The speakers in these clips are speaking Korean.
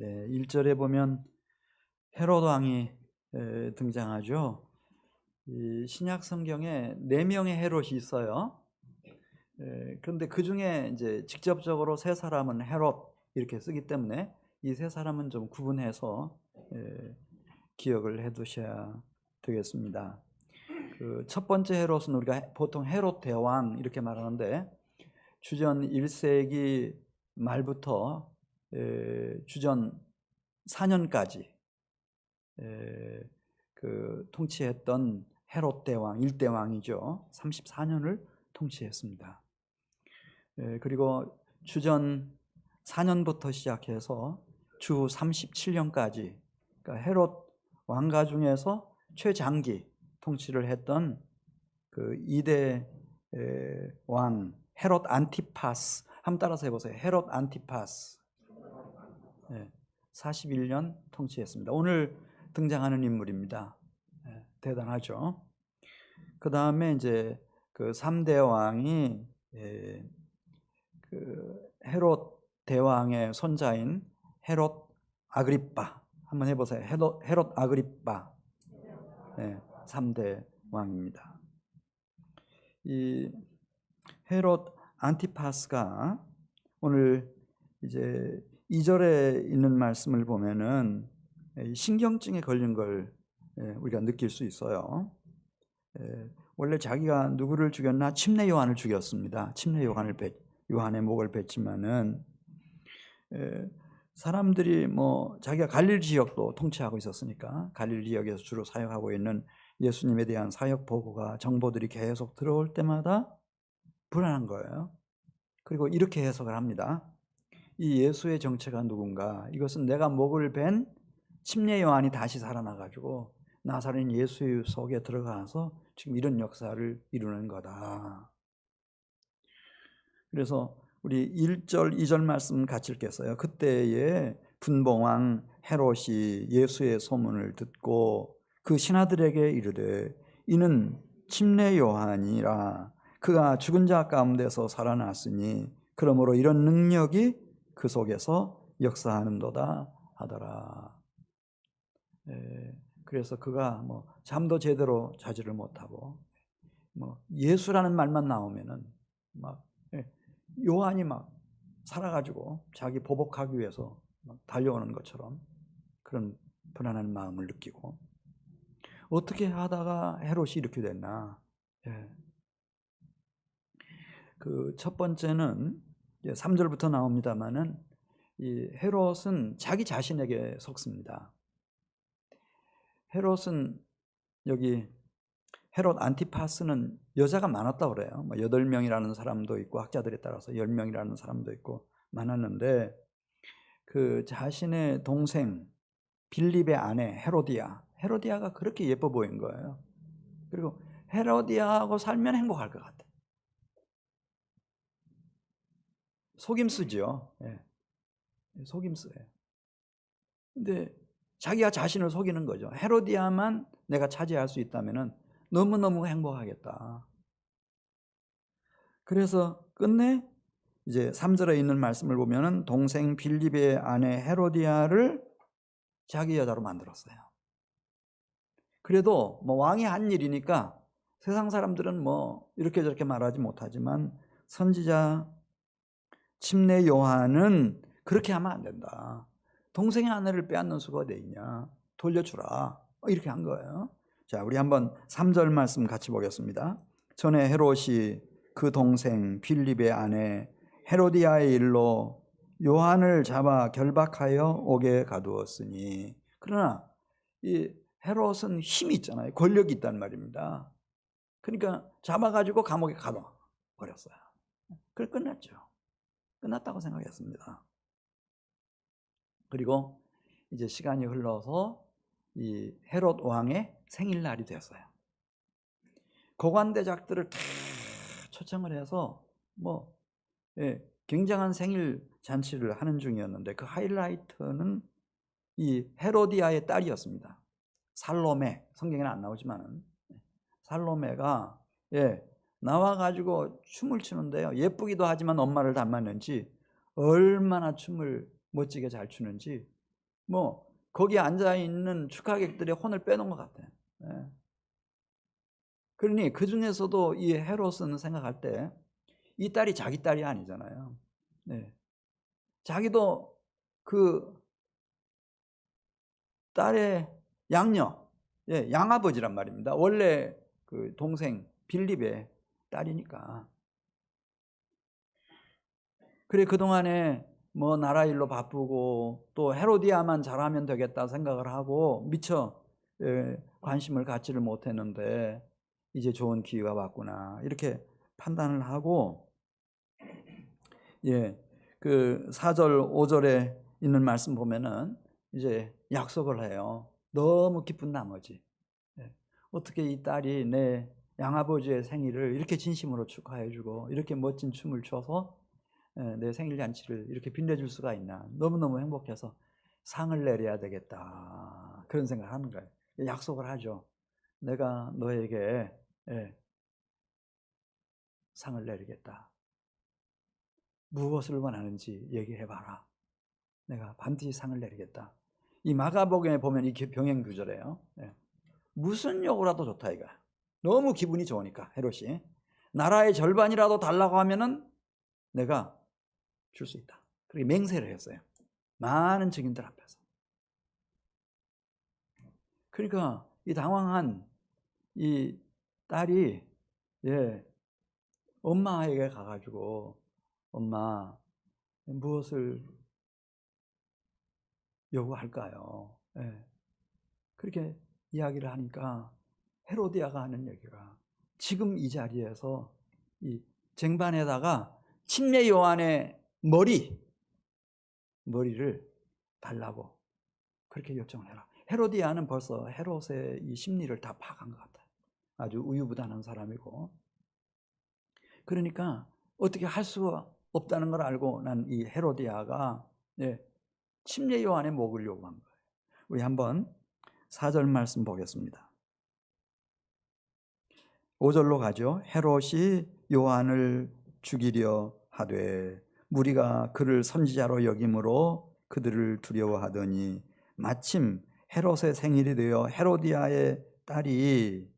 네, 1절에 보면 헤롯 왕이 등장하죠. 이 신약 성경에 4명의 헤롯이 있어요. 그런데 그 중에 이제 직접적으로 세 사람은 헤롯 이렇게 쓰기 때문에 이 세 사람은 좀 구분해서 기억을 해두셔야 되겠습니다. 그 첫 번째 헤롯은 우리가 보통 헤롯 대왕 이렇게 말하는데 주전 1세기 말부터 주전 4년까지 그 통치했던 헤롯 대왕, 1대왕이죠. 34년을 통치했습니다. 그리고 주전 4년부터 시작해서 주 37년까지 그러니까 헤롯 왕가 중에서 최장기 통치를 했던 그 2대 왕 헤롯 안티파스, 한번 따라서 해보세요. 헤롯 안티파스 41년 통치했습니다. 오늘 등장하는 인물입니다. 대단하죠. 그 다음에 이제 그 3대 왕이 그 헤롯 대왕의 손자인 헤롯 아그리빠, 한번 해보세요. 헤롯 아그리빠 3대 왕입니다. 이 헤롯 안티파스가 오늘 이제 2절에 있는 말씀을 보면은 신경증에 걸린 걸 우리가 느낄 수 있어요. 원래 자기가 누구를 죽였나? 침례 요한을 죽였습니다. 침례 요한의 목을 뱉지만은 사람들이 뭐 자기가 갈릴리 지역도 통치하고 있었으니까 갈릴리 지역에서 주로 사역하고 있는 예수님에 대한 사역 보고가 정보들이 계속 들어올 때마다 불안한 거예요. 그리고 이렇게 해석을 합니다. 이 예수의 정체가 누군가? 이것은 내가 목을 벤 침례 요한이 다시 살아나가지고 나사렛 예수 속에 들어가서 지금 이런 역사를 이루는 거다. 그래서 우리 1절, 2절 말씀 같이 읽겠어요. 그때에 분봉왕 헤롯이 예수의 소문을 듣고 그 신하들에게 이르되 이는 침례 요한이라 그가 죽은 자 가운데서 살아났으니 그러므로 이런 능력이 그 속에서 역사하는도다 하더라. 그래서 그가 뭐 잠도 제대로 자지를 못하고 뭐 예수라는 말만 나오면은 막 요한이 막 살아가지고 자기 보복하기 위해서 막 달려오는 것처럼 그런 불안한 마음을 느끼고 어떻게 하다가 헤롯이 이렇게 됐나? 그 첫 번째는 3절부터 나옵니다만은 이 헤롯은 자기 자신에게 속습니다. 헤롯은 여기 헤롯 안티파스는 여자가 많았다고 그래요. 8명이라는 사람도 있고 학자들에 따라서 10명이라는 사람도 있고 많았는데 그 자신의 동생 빌립의 아내 헤로디아가 그렇게 예뻐 보인 거예요. 그리고 헤로디아하고 살면 행복할 것 같아. 속임수죠. 속임수예요. 근데 자기가 자신을 속이는 거죠. 헤로디아만 내가 차지할 수 있다면 너무너무 행복하겠다. 그래서 끝내 이제 3절에 있는 말씀을 보면은 동생 빌립의 아내 헤로디아를 자기 여자로 만들었어요. 그래도 뭐 왕이 한 일이니까 세상 사람들은 뭐 이렇게 저렇게 말하지 못하지만 선지자 침례 요한은 그렇게 하면 안 된다. 동생의 아내를 빼앗는 수가 어디 있냐? 돌려주라. 이렇게 한 거예요. 자, 우리 한번 3절 말씀 같이 보겠습니다. 전에 헤롯이 그 동생 빌립의 아내 헤로디아의 일로 요한을 잡아 결박하여 옥에 가두었으니. 그러나 이 헤롯은 힘이 있잖아요. 권력이 있단 말입니다. 그러니까 잡아가지고 감옥에 가둬버렸어요. 그래 끝났죠. 끝났다고 생각했습니다. 그리고 이제 시간이 흘러서 이 헤롯 왕의 생일날이 됐어요. 고관대작들을 다 초청을 해서 뭐 굉장한 생일 잔치를 하는 중이었는데 그 하이라이트는 이 헤로디아의 딸이었습니다. 살로메, 성경에는 안 나오지만은 살로메가 나와가지고 춤을 추는데요. 예쁘기도 하지만 엄마를 닮았는지 얼마나 춤을 멋지게 잘 추는지 뭐 거기 앉아 있는 축하객들의 혼을 빼놓은 것 같아요. 예. 그러니 그 중에서도 이 헤롯은 생각할 때 이 딸이 자기 딸이 아니잖아요. 네. 자기도 그 딸의 양녀, 예, 양아버지란 말입니다. 원래 그 동생 빌립의 딸이니까. 그래 그동안에 뭐 나라 일로 바쁘고 또 헤로디아만 잘하면 되겠다 생각을 하고 미처 관심을 갖지를 못했는데 이제 좋은 기회가 왔구나 이렇게 판단을 하고, 예, 그 4절 5절에 있는 말씀 보면은 이제 약속을 해요. 너무 기쁜 나머지, 예, 어떻게 이 딸이 내 양아버지의 생일을 이렇게 진심으로 축하해주고 이렇게 멋진 춤을 춰서 내 생일 잔치를 이렇게 빛내줄 수가 있나. 너무너무 행복해서 상을 내려야 되겠다 그런 생각을 하는 거예요. 약속을 하죠. 내가 너에게 상을 내리겠다. 무엇을 원하는지 얘기해봐라. 내가 반드시 상을 내리겠다. 이 마가복음에 보면 이 병행 구절이에요. 무슨 요구라도 좋다 이거야. 너무 기분이 좋으니까 헤롯이 나라의 절반이라도 달라고 하면은 내가 줄 수 있다. 그렇게 맹세를 했어요. 많은 증인들 앞에서. 그러니까 이 당황한 이 딸이, 예, 엄마에게 가가지고 엄마 무엇을 요구할까요? 예. 그렇게 이야기를 하니까 헤로디아가 하는 얘기가 지금 이 자리에서 이 쟁반에다가 침례 요한의 머리를 달라고 그렇게 요청을 해라. 헤로디아는 벌써 헤롯의 이 심리를 다 파악한 것 같아요. 아주 우유부단한 사람이고. 그러니까 어떻게 할 수가 없다는 걸 알고 난 이 헤로디아가, 예, 침례 요한의 목을 요구한 거예요. 우리 한번 4절 말씀 보겠습니다. 5절로 가죠. 헤롯이 요한을 죽이려 하되 무리가 그를 선지자로 여김으로 그들을 두려워하더니 마침 헤롯의 생일이 되어 헤로디아의 딸이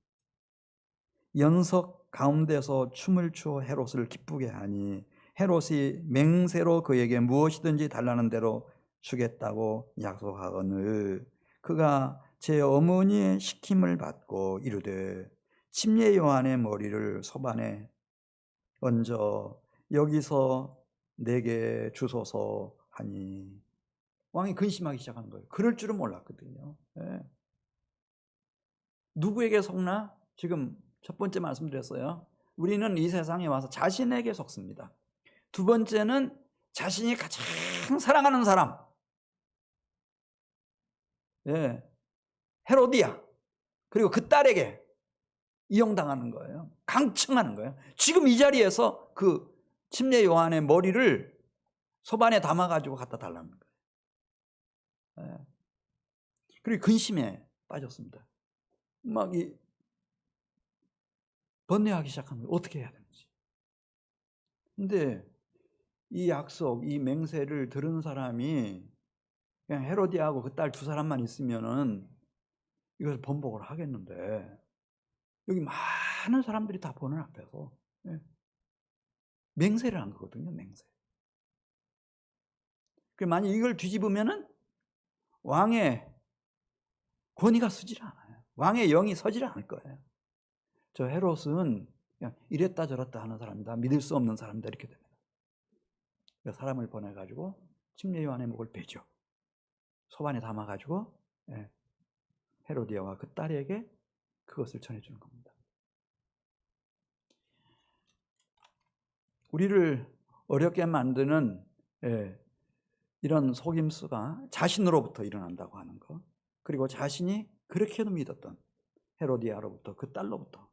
연석 가운데서 춤을 추어 헤롯을 기쁘게 하니 헤롯이 맹세로 그에게 무엇이든지 달라는 대로 주겠다고 약속하거늘 그가 제 어머니의 시킴을 받고 이르되 침례 요한의 머리를 소반에 얹어 여기서 내게 주소서 하니 왕이 근심하기 시작한 거예요. 그럴 줄은 몰랐거든요. 예. 누구에게 속나? 지금 첫 번째 말씀드렸어요. 우리는 이 세상에 와서 자신에게 속습니다. 두 번째는 자신이 가장 사랑하는 사람, 예, 헤로디아, 그리고 그 딸에게 이용당하는 거예요. 강청하는 거예요. 지금 이 자리에서 그 침례 요한의 머리를 소반에 담아가지고 갖다 달라는 거예요. 예. 그리고 근심에 빠졌습니다. 막 번뇌하기 시작한 거예요. 어떻게 해야 되는지. 근데 이 약속, 이 맹세를 들은 사람이 그냥 헤로디하고 그 딸 두 사람만 있으면은 이것을 번복을 하겠는데 여기 많은 사람들이 다 보는 앞에서, 예, 맹세를 한 거거든요. 맹세. 만약 이걸 뒤집으면은 왕의 권위가 서질 않아요. 왕의 영이 서질 않을 거예요. 저 헤롯은 그냥 이랬다 저랬다 하는 사람이다. 믿을 수 없는 사람이다. 이렇게 됩니다. 사람을 보내가지고 침례 요한의 목을 베죠. 소반에 담아가지고, 예, 헤로디아와 그 딸에게 그것을 전해주는 겁니다. 우리를 어렵게 만드는, 예, 이런 속임수가 자신으로부터 일어난다고 하는 것, 그리고 자신이 그렇게도 믿었던 헤로디아로부터 그 딸로부터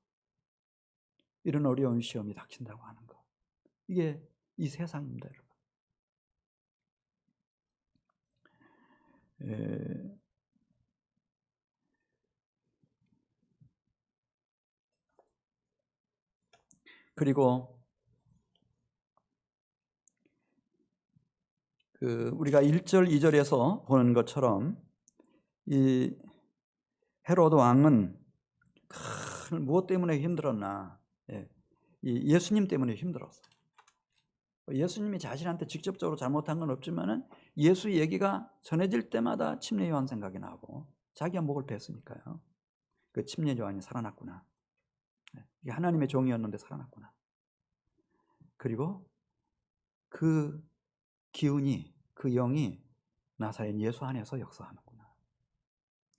이런 어려운 시험이 닥친다고 하는 것, 이게 이 세상입니다, 여러분. 그리고 우리가 1절, 2절에서 보는 것처럼 이 헤로드 왕은 무엇 때문에 힘들었나? 이 예수님 때문에 힘들었어요. 예수님이 자신한테 직접적으로 잘못한 건 없지만은 예수 얘기가 전해질 때마다 침례 요한 생각이 나고 자기가 목을 뱄으니까요. 그 침례 요한이 살아났구나. 이게 하나님의 종이었는데 살아났구나. 그리고 그 기운이, 그 영이 나사렛 예수 안에서 역사하는구나.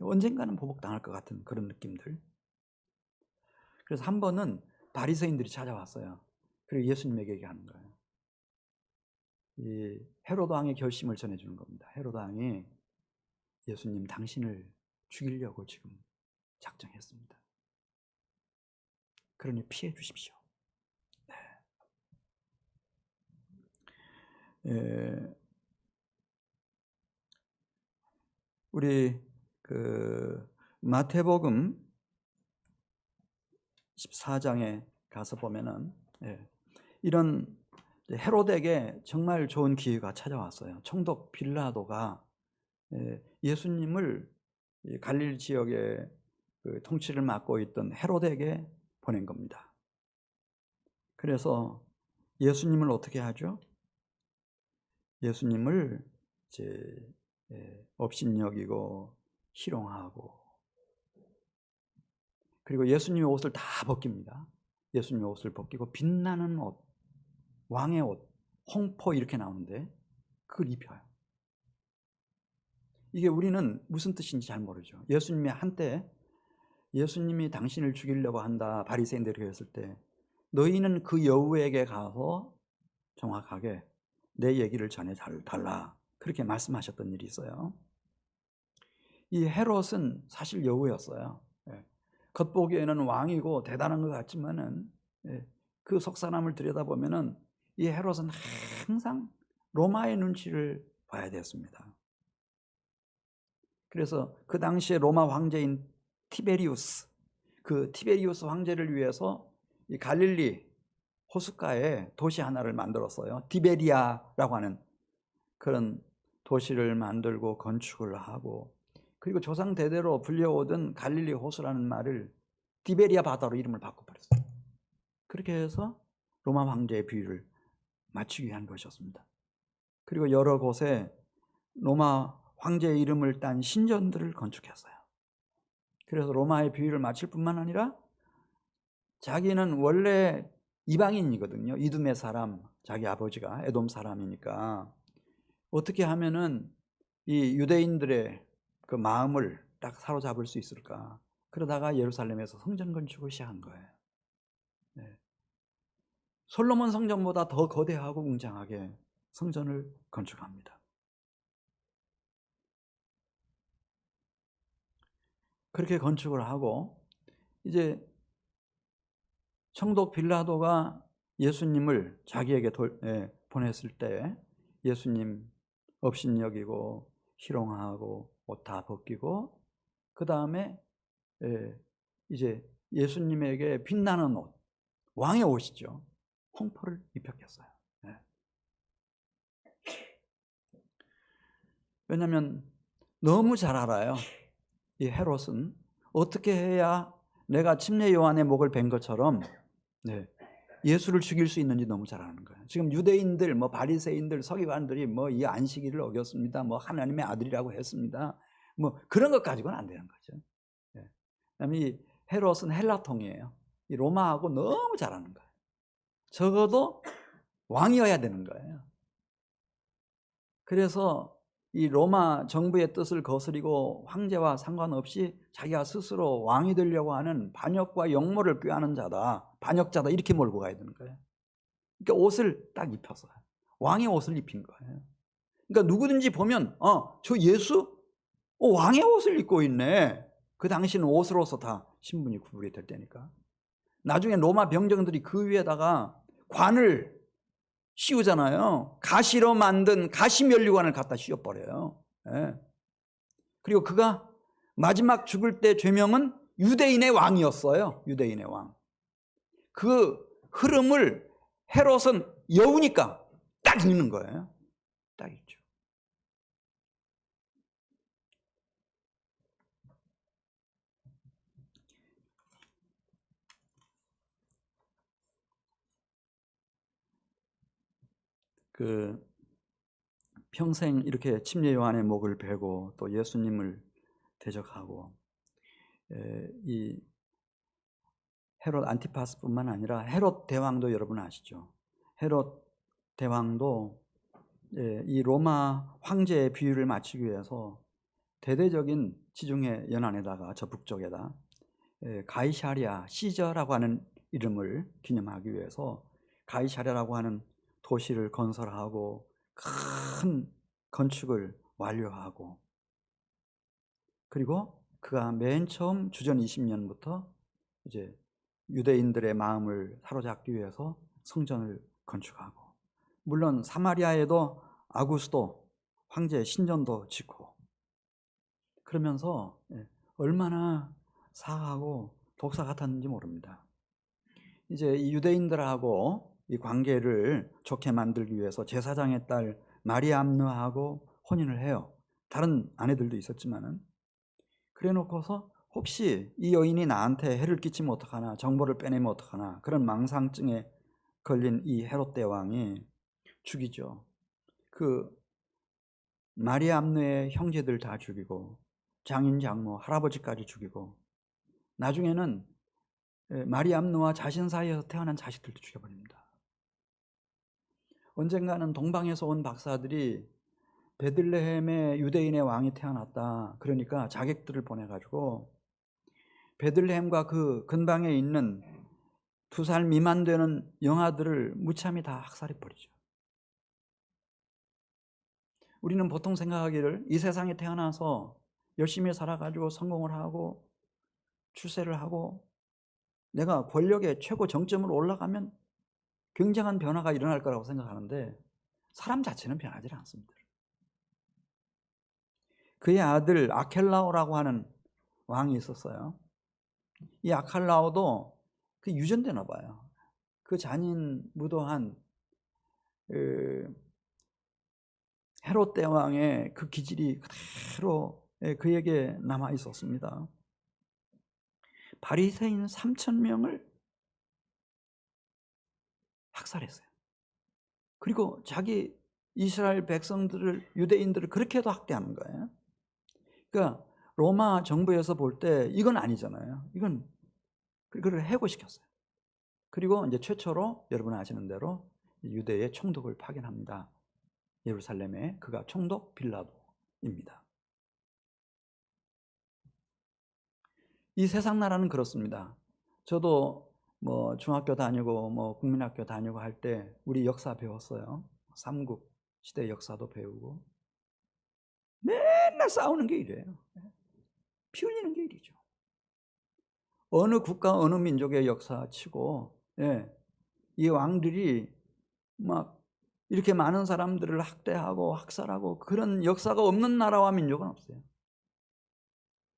언젠가는 보복당할 것 같은 그런 느낌들. 그래서 한 번은 바리새인들이 찾아왔어요. 그리고 예수님에게 얘기하는 거예요. 이 헤로드 왕의 결심을 전해주는 겁니다. 헤로드 왕이 예수님 당신을 죽이려고 지금 작정했습니다. 그러니 피해 주십시오. 우리 마태복음 14장에 가서 보면은 이런 헤로데에게 정말 좋은 기회가 찾아왔어요. 총독 빌라도가 예수님을 갈릴리 지역의 통치를 맡고 있던 헤로데에게 보낸 겁니다. 그래서 예수님을 어떻게 하죠? 예수님을 이제 업신여기고 희롱하고, 그리고 예수님의 옷을 다 벗깁니다. 예수님의 옷을 벗기고 빛나는 옷, 왕의 옷, 홍포 이렇게 나오는데 그걸 입혀요. 이게 우리는 무슨 뜻인지 잘 모르죠. 예수님이 한때 예수님이 당신을 죽이려고 한다 바리새인들이 했을 때 너희는 그 여우에게 가서 정확하게 내 얘기를 전해 달라 그렇게 말씀하셨던 일이 있어요. 이 헤롯은 사실 여우였어요. 겉보기에는 왕이고 대단한 것 같지만은 그 속사람을 들여다보면은 이 헤롯은 항상 로마의 눈치를 봐야 되었습니다. 그래서 그 당시에 로마 황제인 티베리우스, 그 티베리우스 황제를 위해서 이 갈릴리 호숫가에 도시 하나를 만들었어요. 디베리아라고 하는 그런 도시를 만들고 건축을 하고, 그리고 조상 대대로 불려오던 갈릴리 호수라는 말을 디베리아 바다로 이름을 바꿔버렸어요. 그렇게 해서 로마 황제의 비위를 맞추기 위한 것이었습니다. 그리고 여러 곳에 로마 황제의 이름을 딴 신전들을 건축했어요. 그래서 로마의 비위를 맞출 뿐만 아니라 자기는 원래 이방인이거든요. 이두메 사람, 자기 아버지가 에돔 사람이니까 어떻게 하면은 이 유대인들의 그 마음을 딱 사로잡을 수 있을까? 그러다가 예루살렘에서 성전 건축을 시작한 거예요. 솔로몬 성전보다 더 거대하고 웅장하게 성전을 건축합니다. 그렇게 건축을 하고 이제 총독 빌라도가 예수님을 자기에게 보냈을 때 예수님 업신여기고 희롱하고 옷 다 벗기고 그 다음에 이제 예수님에게 빛나는 옷, 왕의 옷이죠. 홍포를 입혔겠어요. 왜냐하면 너무 잘 알아요. 이 헤롯은 어떻게 해야 내가 침례 요한의 목을 벤 것처럼 예수를 죽일 수 있는지 너무 잘 아는 거예요. 지금 유대인들, 바리새인들, 서기관들이 이 안식일을 어겼습니다. 하나님의 아들이라고 했습니다. 그런 것 가지고는 안 되는 거죠. 그다음에 이 헤롯은 헬라통이에요. 이 로마하고 너무 잘 아는 거예요. 적어도 왕이어야 되는 거예요. 그래서 이 로마 정부의 뜻을 거스리고 황제와 상관없이 자기가 스스로 왕이 되려고 하는 반역과 역모를 꾀하는 자다, 반역자다 이렇게 몰고 가야 되는 거예요. 그러니까 옷을 딱 입혔어요. 왕의 옷을 입힌 거예요. 그러니까 누구든지 보면 저 예수? 왕의 옷을 입고 있네. 그 당시는 옷으로서 다 신분이 구분이 될 때니까. 나중에 로마 병정들이 그 위에다가 관을 씌우잖아요. 가시로 만든 가시면류관을 갖다 씌워버려요. 그리고 그가 마지막 죽을 때 죄명은 유대인의 왕이었어요. 유대인의 왕. 그 흐름을 헤롯은 여우니까 딱 읽는 거예요. 딱 읽죠. 그 평생 이렇게 침례 요한의 목을 베고 또 예수님을 대적하고 이 헤롯 안티파스뿐만 아니라 헤롯 대왕도 여러분 아시죠? 헤롯 대왕도 이 로마 황제의 비유를 맞추기 위해서 대대적인 지중해 연안에다가 저 북쪽에다 가이사랴 시저라고 하는 이름을 기념하기 위해서 가이사랴라고 하는 도시를 건설하고 큰 건축을 완료하고, 그리고 그가 맨 처음 주전 20년부터 이제 유대인들의 마음을 사로잡기 위해서 성전을 건축하고, 물론 사마리아에도 아구스도 황제의 신전도 짓고, 그러면서 얼마나 사하고 독사 같았는지 모릅니다. 이제 이 유대인들하고 이 관계를 좋게 만들기 위해서 제사장의 딸 마리암느하고 혼인을 해요. 다른 아내들도 있었지만은. 그래 놓고서 혹시 이 여인이 나한테 해를 끼치면 어떡하나, 정보를 빼내면 어떡하나, 그런 망상증에 걸린 이 헤롯 대왕이 죽이죠. 그 마리암느의 형제들 다 죽이고 장인 장모 할아버지까지 죽이고, 나중에는 마리암느와 자신 사이에서 태어난 자식들도 죽여버립니다. 언젠가는 동방에서 온 박사들이 베들레헴에 유대인의 왕이 태어났다, 그러니까 자객들을 보내가지고 베들레헴과 그 근방에 있는 2살 미만 되는 영아들을 무참히 다 학살해버리죠. 우리는 보통 생각하기를 이 세상에 태어나서 열심히 살아가지고 성공을 하고 출세를 하고 내가 권력의 최고 정점으로 올라가면 굉장한 변화가 일어날 거라고 생각하는데, 사람 자체는 변하지 않습니다. 그의 아들 아켈라오라고 하는 왕이 있었어요. 이 아켈라오도 그 유전되나 봐요. 그 잔인 무도한 헤롯 대왕의 그 기질이 그대로 그에게 남아 있었습니다. 바리새인 3,000명을 학살했어요. 그리고 자기 이스라엘 백성들을, 유대인들을 그렇게도 학대하는 거예요. 그러니까 로마 정부에서 볼 때 이건 아니잖아요. 이건 그걸 해고시켰어요. 그리고 이제 최초로 여러분 아시는 대로 유대의 총독을 파견합니다. 예루살렘에. 그가 총독 빌라도입니다. 이 세상 나라는 그렇습니다. 저도 뭐 중학교 다니고 뭐 국민학교 다니고 할 때 우리 역사 배웠어요. 삼국 시대 역사도 배우고. 맨날 싸우는 게 이래요. 피 흘리는 게 일이죠. 어느 국가 어느 민족의 역사치고 이 왕들이 막 이렇게 많은 사람들을 학대하고 학살하고 그런 역사가 없는 나라와 민족은 없어요.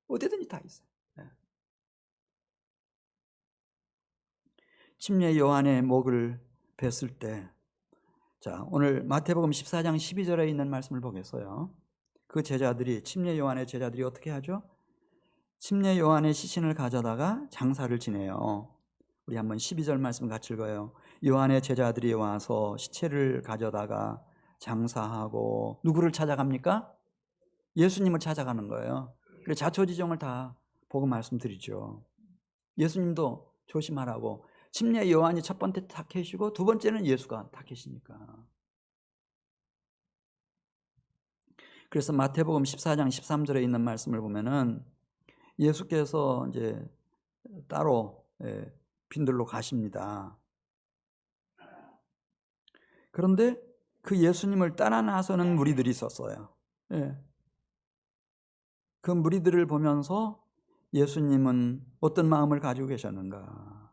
어디든지 다 있어요. 침례 요한의 목을 뱄을 때, 자, 오늘 마태복음 14장 12절에 있는 말씀을 보겠어요. 그 제자들이, 침례 요한의 제자들이 어떻게 하죠? 침례 요한의 시신을 가져다가 장사를 지내요. 우리 한번 12절 말씀 같이 읽어요. 요한의 제자들이 와서 시체를 가져다가 장사하고, 누구를 찾아갑니까? 예수님을 찾아가는 거예요. 그래서 자초지종을 다 보고 말씀드리죠. 예수님도 조심하라고. 침례 요한이 첫 번째 타켓이고 두 번째는 예수가 타켓이니까. 그래서 마태복음 14장 13절에 있는 말씀을 보면은 예수께서 이제 따로 빈들로 가십니다. 그런데 그 예수님을 따라 나서는 무리들이 있었어요. 그 무리들을 보면서 예수님은 어떤 마음을 가지고 계셨는가?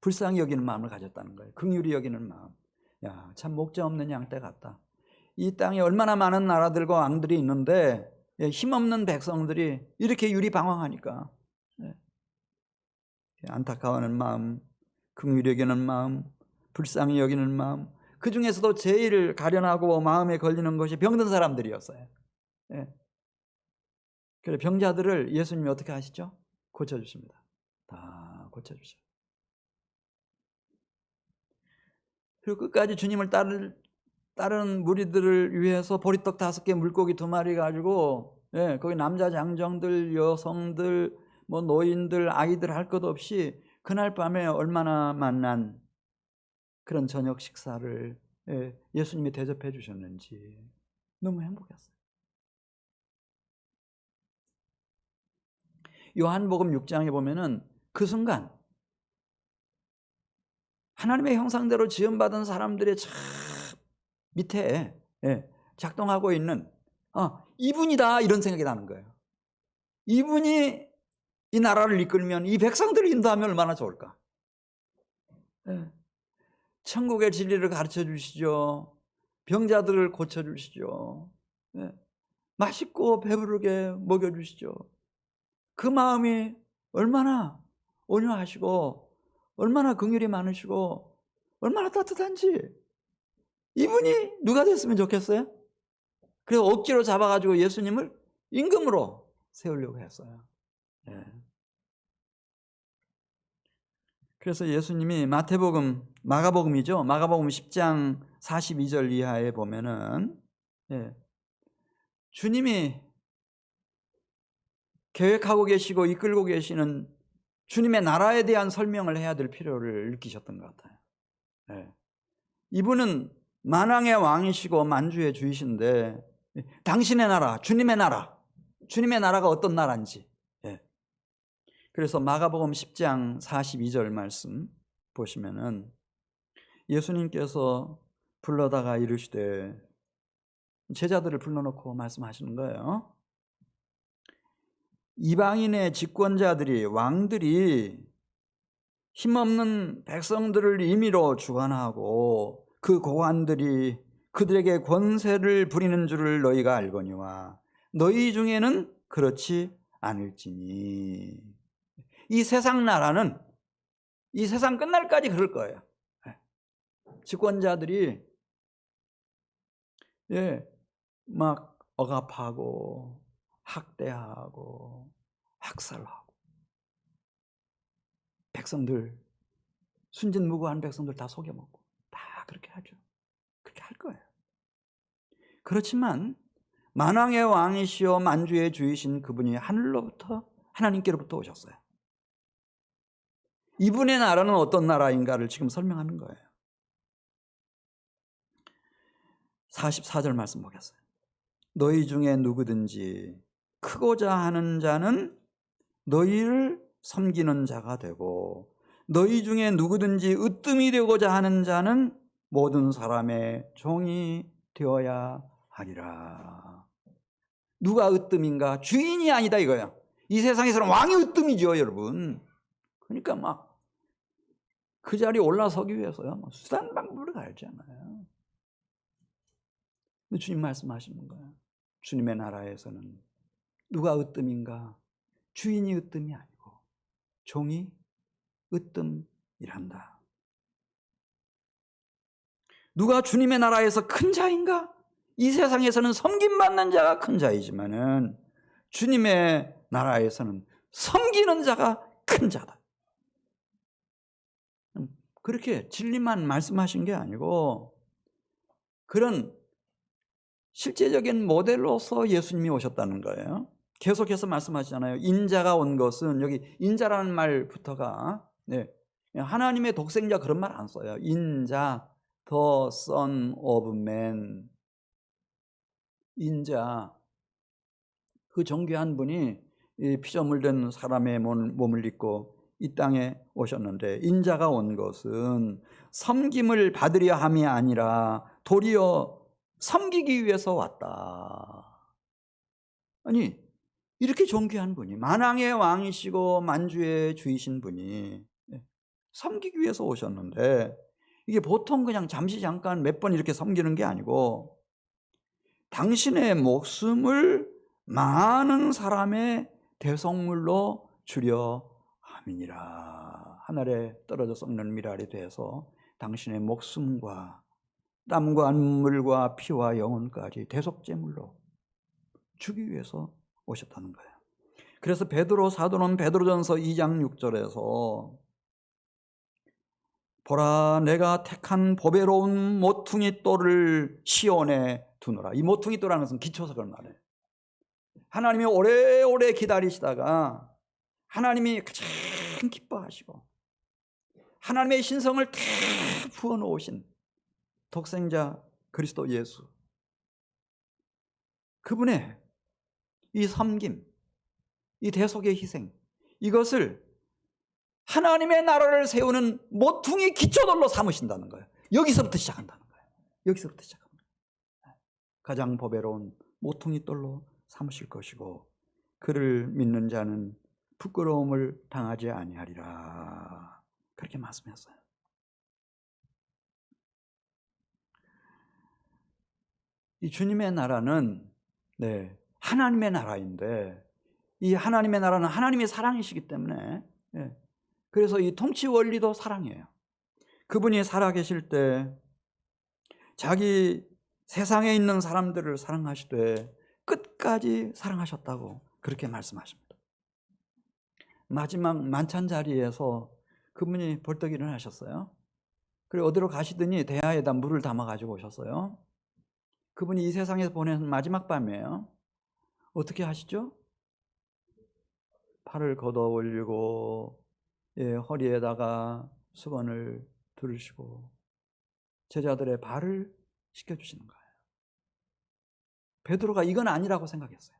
불쌍히 여기는 마음을 가졌다는 거예요. 긍휼히 여기는 마음. 야, 참 목자 없는 양떼 같다. 이 땅에 얼마나 많은 나라들과 왕들이 있는데 힘없는 백성들이 이렇게 유리방황하니까 안타까워하는 마음, 긍휼히 여기는 마음, 불쌍히 여기는 마음. 그 중에서도 제일 가련하고 마음에 걸리는 것이 병든 사람들이었어요. 그래, 병자들을 예수님이 어떻게 하시죠? 고쳐주십니다. 다 고쳐주셔요. 그리고 끝까지 주님을 따를 다른 무리들을 위해서 보리떡 5개, 물고기 2마리 가지고, 예, 거기 남자 장정들, 여성들, 뭐 노인들, 아이들 할 것 없이 그날 밤에 얼마나 만난 그런 저녁 식사를, 예, 예수님이 대접해 주셨는지 너무 행복했어요. 요한복음 6장에 보면은 그 순간 하나님의 형상대로 지음받은 사람들의 참 밑에, 예, 작동하고 있는, 이분이다, 이런 생각이 나는 거예요. 이분이 이 나라를 이끌면 이 백성들을 인도하면 얼마나 좋을까. 예. 천국의 진리를 가르쳐 주시죠. 병자들을 고쳐 주시죠. 예. 맛있고 배부르게 먹여 주시죠. 그 마음이 얼마나 온유하시고 얼마나 긍휼이 많으시고 얼마나 따뜻한지. 이분이 누가 됐으면 좋겠어요? 그래서 억지로 잡아가지고 예수님을 임금으로 세우려고 했어요. 예. 그래서 예수님이 마가복음이죠. 마가복음 10장 42절 이하에 보면은, 예, 주님이 계획하고 계시고 이끌고 계시는 주님의 나라에 대한 설명을 해야 될 필요를 느끼셨던 것 같아요. 예. 이분은 만왕의 왕이시고 만주의 주이신데 당신의 나라, 주님의 나라가 어떤 나라인지. 예. 그래서 마가복음 10장 42절 말씀 보시면은 예수님께서 불러다가 이르시되, 제자들을 불러놓고 말씀하시는 거예요. 이방인의 집권자들이, 왕들이 힘없는 백성들을 임의로 주관하고 그 고관들이 그들에게 권세를 부리는 줄을 너희가 알거니와 너희 중에는 그렇지 않을지니. 이 세상 나라는 이 세상 끝날까지 그럴 거예요. 집권자들이, 예, 막 억압하고 학대하고 학살하고 백성들, 순진무구한 백성들 다 속여먹고 다 그렇게 하죠. 그렇게 할 거예요. 그렇지만 만왕의 왕이시여 만주의 주이신 그분이 하늘로부터, 하나님께로부터 오셨어요. 이분의 나라는 어떤 나라인가를 지금 설명하는 거예요. 44절 말씀 보겠어요. 너희 중에 누구든지 크고자 하는 자는 너희를 섬기는 자가 되고 너희 중에 누구든지 으뜸이 되고자 하는 자는 모든 사람의 종이 되어야 하리라. 누가 으뜸인가? 주인이 아니다 이거야. 이 세상에서는 왕이 으뜸이죠, 여러분. 그러니까 막 그 자리에 올라서기 위해서요, 수단 방법을 알잖아요. 근데 주님 말씀하시는 거예요. 주님의 나라에서는 누가 으뜸인가? 주인이 으뜸이 아니고 종이 으뜸이란다. 누가 주님의 나라에서 큰 자인가? 이 세상에서는 섬김받는 자가 큰 자이지만은 주님의 나라에서는 섬기는 자가 큰 자다. 그렇게 진리만 말씀하신 게 아니고 그런 실제적인 모델로서 예수님이 오셨다는 거예요. 계속해서 말씀하시잖아요. 인자가 온 것은, 여기 인자라는 말부터가, 네, 하나님의 독생자 그런 말 안 써요. 인자, the son of man. 인자, 그 존귀한 분이 피조물 된 사람의 몸을 입고 이 땅에 오셨는데, 인자가 온 것은 섬김을 받으려 함이 아니라 도리어 섬기기 위해서 왔다. 아니, 이렇게 존귀한 분이, 만왕의 왕이시고 만주의 주이신 분이 섬기기 위해서 오셨는데, 이게 보통 그냥 잠시 잠깐 몇 번 이렇게 섬기는 게 아니고 당신의 목숨을 많은 사람의 대속물로 주려 함이니라. 하늘에 떨어져 썩는 미랄이 되어서 당신의 목숨과 땀과 눈물과 피와 영혼까지 대속제물로 주기 위해서 오셨다는 거예요. 그래서 사도는 베드로전서 2장 6절에서 보라, 내가 택한 보배로운 모퉁이 돌을 시온에 두노라. 이 모퉁이 돌이라는 것은 기초석을 말해요. 하나님이 오래오래 기다리시다가 하나님이 가장 기뻐하시고 하나님의 신성을 다 부어놓으신 독생자 그리스도 예수, 그분의 이 섬김, 이 대속의 희생, 이것을 하나님의 나라를 세우는 모퉁이 기초돌로 삼으신다는 거예요. 여기서부터 시작한다는 거예요. 여기서부터 시작합니다. 가장 보배로운 모퉁이 돌로 삼으실 것이고 그를 믿는 자는 부끄러움을 당하지 아니하리라. 그렇게 말씀했어요. 이 주님의 나라는 하나님의 나라인데 이 하나님의 나라는 하나님의 사랑이시기 때문에 그래서 이 통치 원리도 사랑이에요. 그분이 살아계실 때 자기 세상에 있는 사람들을 사랑하시되 끝까지 사랑하셨다고 그렇게 말씀하십니다. 마지막 만찬 자리에서 그분이 벌떡 일어나셨어요. 그리고 어디로 가시더니 대야에다 물을 담아 가지고 오셨어요. 그분이 이 세상에서 보내는 마지막 밤이에요. 어떻게 하시죠? 팔을 걷어 올리고 허리에다가 수건을 두르시고 제자들의 발을 씻겨주시는 거예요. 베드로가 이건 아니라고 생각했어요.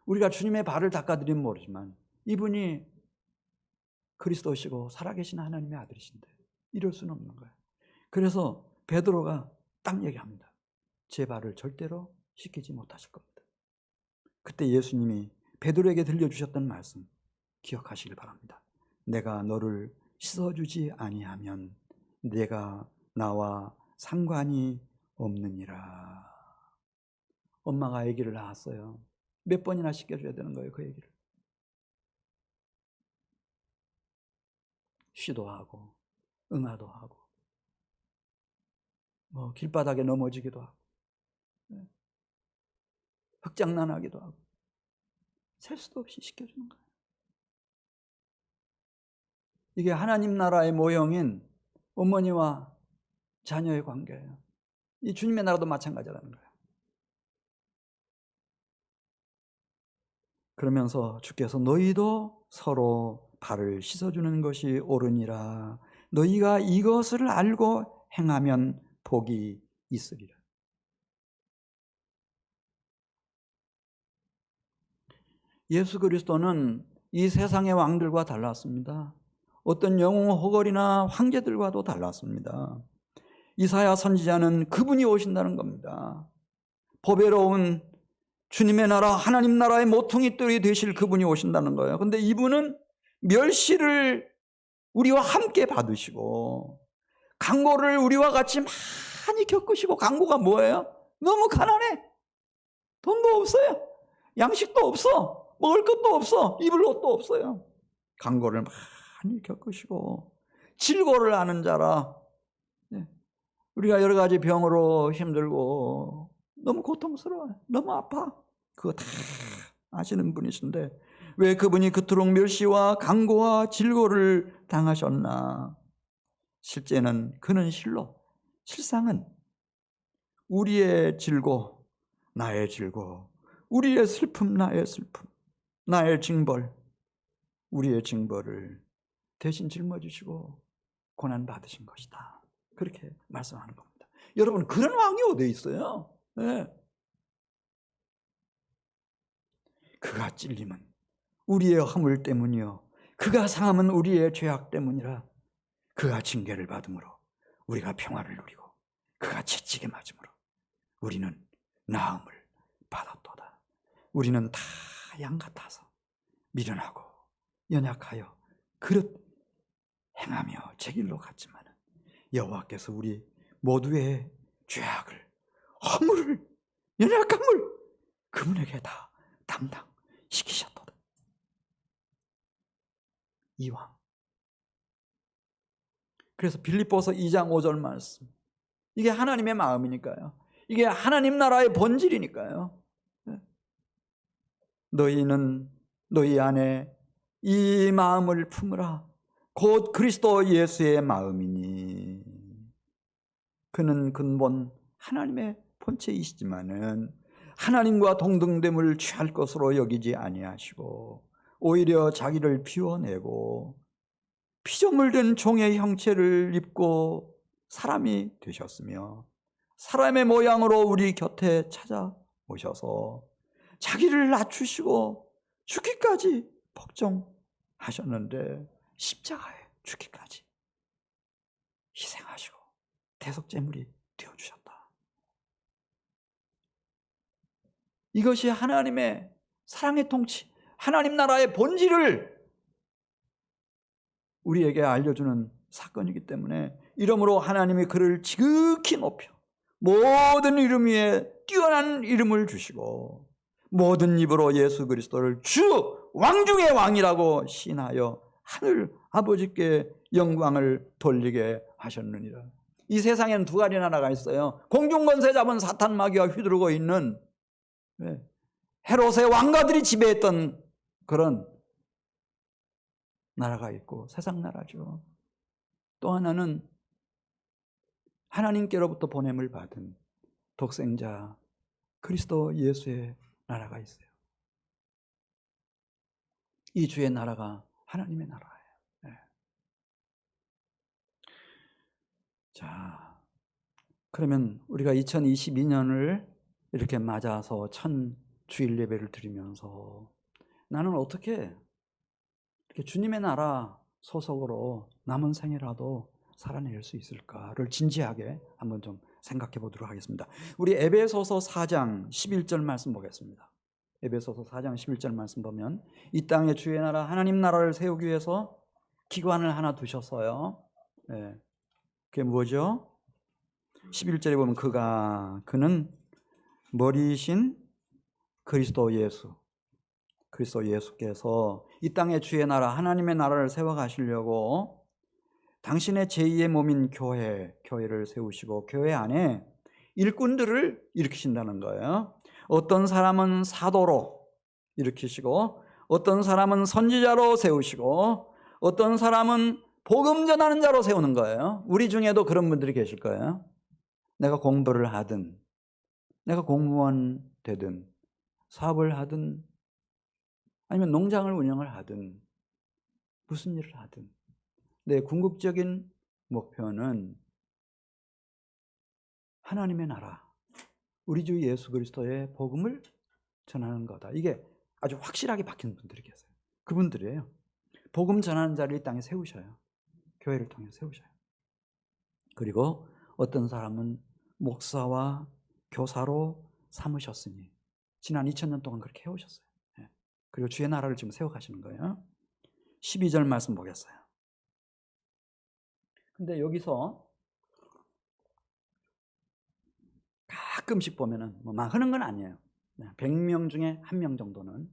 우리가 주님의 발을 닦아드리면 모르지만 이분이 그리스도시고 살아계신 하나님의 아들이신데 이럴 수는 없는 거예요. 그래서 베드로가 딱 얘기합니다. 제 발을 절대로 씻기지 못하실 겁니다. 그때 예수님이 베드로에게 들려주셨던 말씀 기억하시길 바랍니다. 내가 너를 씻어주지 아니하면 내가 나와 상관이 없느니라. 엄마가 아기를 낳았어요. 몇 번이나 씻겨줘야 되는 거예요, 그 아기를. 쉬도 하고 응아도 하고 길바닥에 넘어지기도 하고 흑장난하기도 하고 셀 수도 없이 씻겨주는 거예요. 이게 하나님 나라의 모형인 어머니와 자녀의 관계예요. 이 주님의 나라도 마찬가지라는 거예요. 그러면서 주께서 너희도 서로 발을 씻어주는 것이 옳으니라. 너희가 이것을 알고 행하면 복이 있으리라. 예수 그리스도는 이 세상의 왕들과 달랐습니다. 어떤 영웅 호걸이나 황제들과도 달랐습니다. 이사야 선지자는 그분이 오신다는 겁니다. 보배로운 주님의 나라, 하나님 나라의 모퉁이 돌이 되실 그분이 오신다는 거예요. 그런데 이분은 멸시를 우리와 함께 받으시고 강고를 우리와 같이 많이 겪으시고, 강고가 뭐예요? 너무 가난해. 돈도 없어요. 양식도 없어. 먹을 것도 없어. 입을 옷도 없어요. 강고를 많이 겪으시고 질고를 아는 자라. 우리가 여러 가지 병으로 힘들고 너무 고통스러워요. 너무 아파. 그거 다 아시는 분이신데 왜 그분이 그토록 멸시와 강고와 질고를 당하셨나? 실제는 그는 실상은 우리의 질고, 나의 질고, 우리의 슬픔, 나의 슬픔, 나의 징벌, 우리의 징벌을 대신 짊어지시고 고난받으신 것이다. 그렇게 말씀하는 겁니다. 여러분, 그런 왕이 어디 있어요? 그가 찔림은 우리의 허물 때문이요 그가 상함은 우리의 죄악 때문이라. 그가 징계를 받음으로 우리가 평화를 누리고 그가 채찍에 맞음으로 우리는 나음을 받았도다. 우리는 다 양 같아서 미련하고 연약하여 그릇 행하며 제 길로 갔지만 여호와께서 우리 모두의 죄악을, 허물을, 연약함을 그분에게 다 담당시키셨도다. 이 왕. 그래서 빌립보서 2장 5절 말씀, 이게 하나님의 마음이니까요. 이게 하나님 나라의 본질이니까요. 너희는 너희 안에 이 마음을 품으라. 곧 그리스도 예수의 마음이니 그는 근본 하나님의 본체이시지만은 하나님과 동등됨을 취할 것으로 여기지 아니하시고 오히려 자기를 비워내고 피조물 된 종의 형체를 입고 사람이 되셨으며 사람의 모양으로 우리 곁에 찾아오셔서 자기를 낮추시고 죽기까지 복종하셨는데 십자가에 죽기까지 희생하시고 대속제물이 되어주셨다. 이것이 하나님의 사랑의 통치, 하나님 나라의 본질을 우리에게 알려주는 사건이기 때문에 이러므로 하나님이 그를 지극히 높여 모든 이름 위에 뛰어난 이름을 주시고 모든 입으로 예수 그리스도를 주 왕중의 왕이라고 시인하여 하늘 아버지께 영광을 돌리게 하셨느니라. 이 세상에는 두 가지 나라가 있어요. 공중권세 잡은 사탄 마귀가 휘두르고 있는 헤롯의 왕가들이 지배했던 그런 나라가 있고 세상 나라죠. 또 하나는 하나님께로부터 보냄을 받은 독생자 그리스도 예수의 나라가 있어요. 이 주의 나라가 하나님의 나라예요. 네. 자, 그러면 우리가 2022년을 이렇게 맞아서 천 주일 예배를 드리면서 나는 어떻게 이렇게 주님의 나라 소속으로 남은 생이라도 살아낼 수 있을까를 진지하게 한번 좀 생각해 보도록 하겠습니다. 우리 에베소서 4장 11절 말씀 보겠습니다. 에베소서 4장 11절 말씀 보면 이 땅에 주의 나라 하나님 나라를 세우기 위해서 기관을 하나 두셨어요. 네. 그게 뭐죠? 11절에 보면 그는 머리이신 그리스도 예수께서 이 땅에 주의 나라 하나님의 나라를 세워가시려고 당신의 제2의 몸인 교회를 세우시고 교회 안에 일꾼들을 일으키신다는 거예요. 어떤 사람은 사도로 일으키시고 어떤 사람은 선지자로 세우시고 어떤 사람은 복음 전하는 자로 세우는 거예요. 우리 중에도 그런 분들이 계실 거예요. 내가 공부를 하든 내가 공무원 되든 사업을 하든 아니면 농장을 운영을 하든 무슨 일을 하든 내 궁극적인 목표는 하나님의 나라, 우리 주 예수 그리스도의 복음을 전하는 거다. 이게 아주 확실하게 박힌 분들이 계세요. 그분들이에요. 복음 전하는 자를 이 땅에 세우셔요. 교회를 통해 세우셔요. 그리고 어떤 사람은 목사와 교사로 삼으셨으니 지난 2000년 동안 그렇게 해오셨어요. 그리고 주의 나라를 지금 세워가시는 거예요. 12절 말씀 보겠어요. 근데 여기서 가끔씩 보면은 막 하는 건 아니에요. 100명 중에 1명 정도는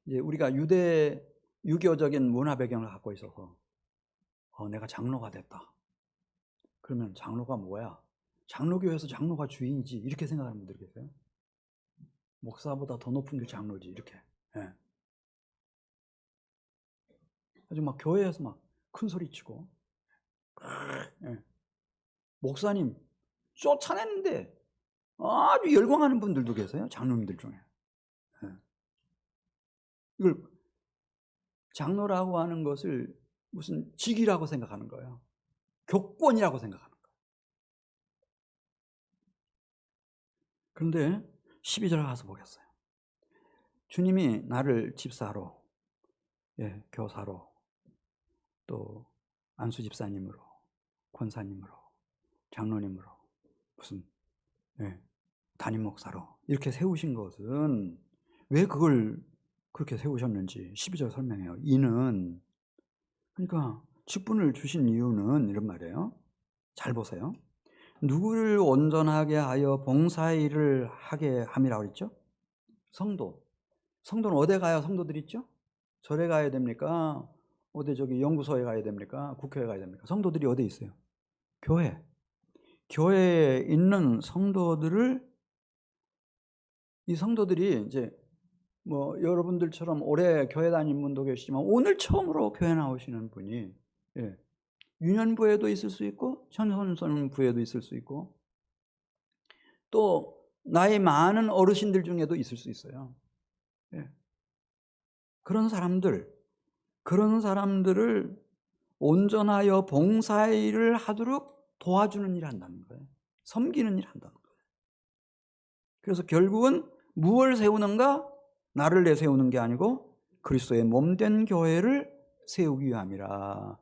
이제 우리가 유교적인 문화 배경을 갖고 있어서 내가 장로가 됐다. 그러면 장로가 뭐야? 장로교에서 장로가 주인이지 이렇게 생각하는 분들이 계세요. 목사보다 더 높은 게 장로지 이렇게. 예. 아주 막 교회에서 막 큰 소리 치고 예. 목사님 쫓아냈는데 아주 열광하는 분들도 계세요. 장로님들 중에. 예. 이걸 장로라고 하는 것을 무슨 직위라고 생각하는 거예요. 교권이라고 생각하는 거예요. 그런데 12절 가서 보겠어요. 주님이 나를 집사로, 교사로, 또 안수 집사님으로, 권사님으로, 장로님으로, 무슨 담임 목사로 이렇게 세우신 것은 왜 그걸 그렇게 세우셨는지 12절 설명해요. 이는 그러니까 직분을 주신 이유는 이런 말이에요. 잘 보세요. 누구를 온전하게 하여 봉사의 일을 하게 함이라고 그랬죠? 성도는 어디 가야 성도들이 있죠? 절에 가야 됩니까? 어디 연구소에 가야 됩니까? 국회에 가야 됩니까? 성도들이 어디 있어요? 교회에 있는 성도들을 이 성도들이 이제 뭐 여러분들처럼 오래 교회 다닌 분도 계시지만 오늘 처음으로 교회 나오시는 분이 유년부에도 있을 수 있고 청소년부에도 있을 수 있고 또 나이 많은 어르신들 중에도 있을 수 있어요. 그런 사람들을 온전하여 봉사의 일을 하도록 도와주는 일을 한다는 거예요. 섬기는 일을 한다는 거예요. 그래서 결국은 무엇을 세우는가? 나를 내세우는 게 아니고 그리스도의 몸된 교회를 세우기 위함이라.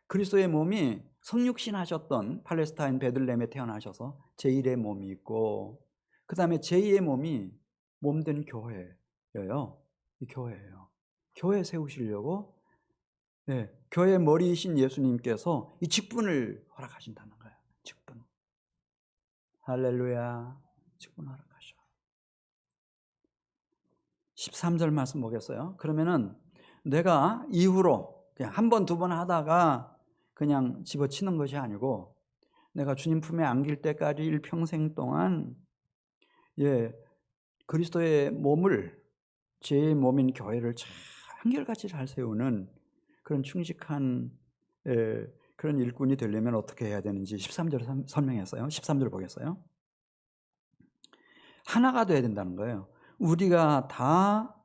그리스도의 몸이 성육신 하셨던 팔레스타인 베들레헴에 태어나셔서 제1의 몸이 있고 그 다음에 제2의 몸이 몸된 교회예요. 이 교회예요. 교회 세우시려고 교회 머리이신 예수님께서 이 직분을 허락하신다는 거예요. 직분. 할렐루야. 직분 허락하셔. 13절 말씀 보겠어요. 그러면은 내가 이후로 그냥 한 번, 두 번 하다가 그냥 집어치는 것이 아니고 내가 주님 품에 안길 때까지 일평생 동안 그리스도의 몸을 제 몸인 교회를 잘 한결같이 잘 세우는 그런 충직한 그런 일꾼이 되려면 어떻게 해야 되는지 13절 설명했어요. 13절 보겠어요. 하나가 돼야 된다는 거예요. 우리가 다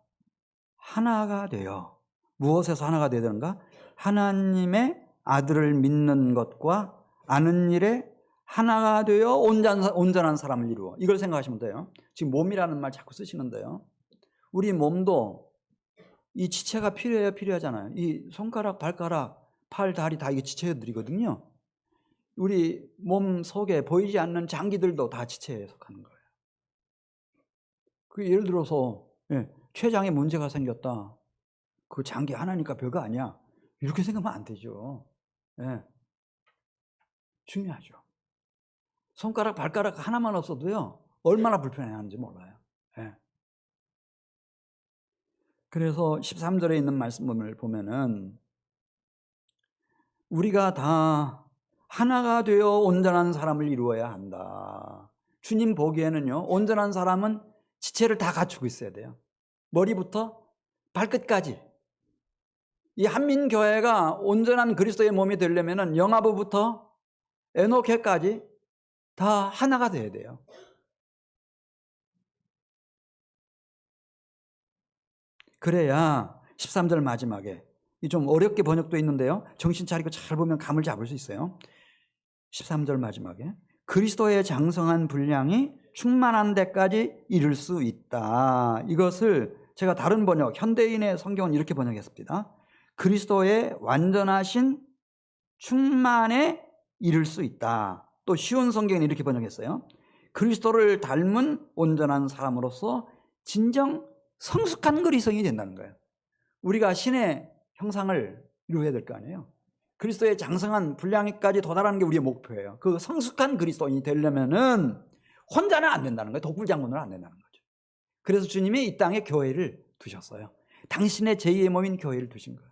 하나가 되어 무엇에서 하나가 되어야 되는가? 하나님의 아들을 믿는 것과 아는 일에 하나가 되어 온전한 사람을 이루어. 이걸 생각하시면 돼요. 지금 몸이라는 말 자꾸 쓰시는데요. 우리 몸도 이 지체가 필요해요, 필요하잖아요. 이 손가락, 발가락, 팔, 다리 다 이게 지체들이거든요. 우리 몸 속에 보이지 않는 장기들도 다 지체에 속하는 거예요. 그 예를 들어서 췌장에 문제가 생겼다. 그 장기 하나니까 별거 아니야. 이렇게 생각하면 안 되죠. 중요하죠. 손가락, 발가락 하나만 없어도요 얼마나 불편해하는지 몰라요. 그래서 13절에 있는 말씀을 보면은 우리가 다 하나가 되어 온전한 사람을 이루어야 한다. 주님 보기에는요 온전한 사람은 지체를 다 갖추고 있어야 돼요. 머리부터 발끝까지. 이 한민교회가 온전한 그리스도의 몸이 되려면 영아부부터 에노케까지 다 하나가 돼야 돼요. 그래야 13절 마지막에 이 좀 어렵게 번역되어 있는데요. 정신 차리고 잘 보면 감을 잡을 수 있어요. 13절 마지막에 그리스도의 장성한 분량이 충만한 데까지 이룰 수 있다. 이것을 제가 다른 번역, 현대인의 성경은 이렇게 번역했습니다. 그리스도의 완전하신 충만에 이룰 수 있다. 또 쉬운 성경은 이렇게 번역했어요. 그리스도를 닮은 온전한 사람으로서 진정 성숙한 그리스도인이 된다는 거예요. 우리가 신의 형상을 이루어야 될 거 아니에요. 그리스도의 장성한 분량까지 도달하는 게 우리의 목표예요. 그 성숙한 그리스도인이 되려면은 혼자는 안 된다는 거예요. 독불장군으로 안 된다는 거죠. 그래서 주님이 이 땅에 교회를 두셨어요. 당신의 제2의 몸인 교회를 두신 거예요.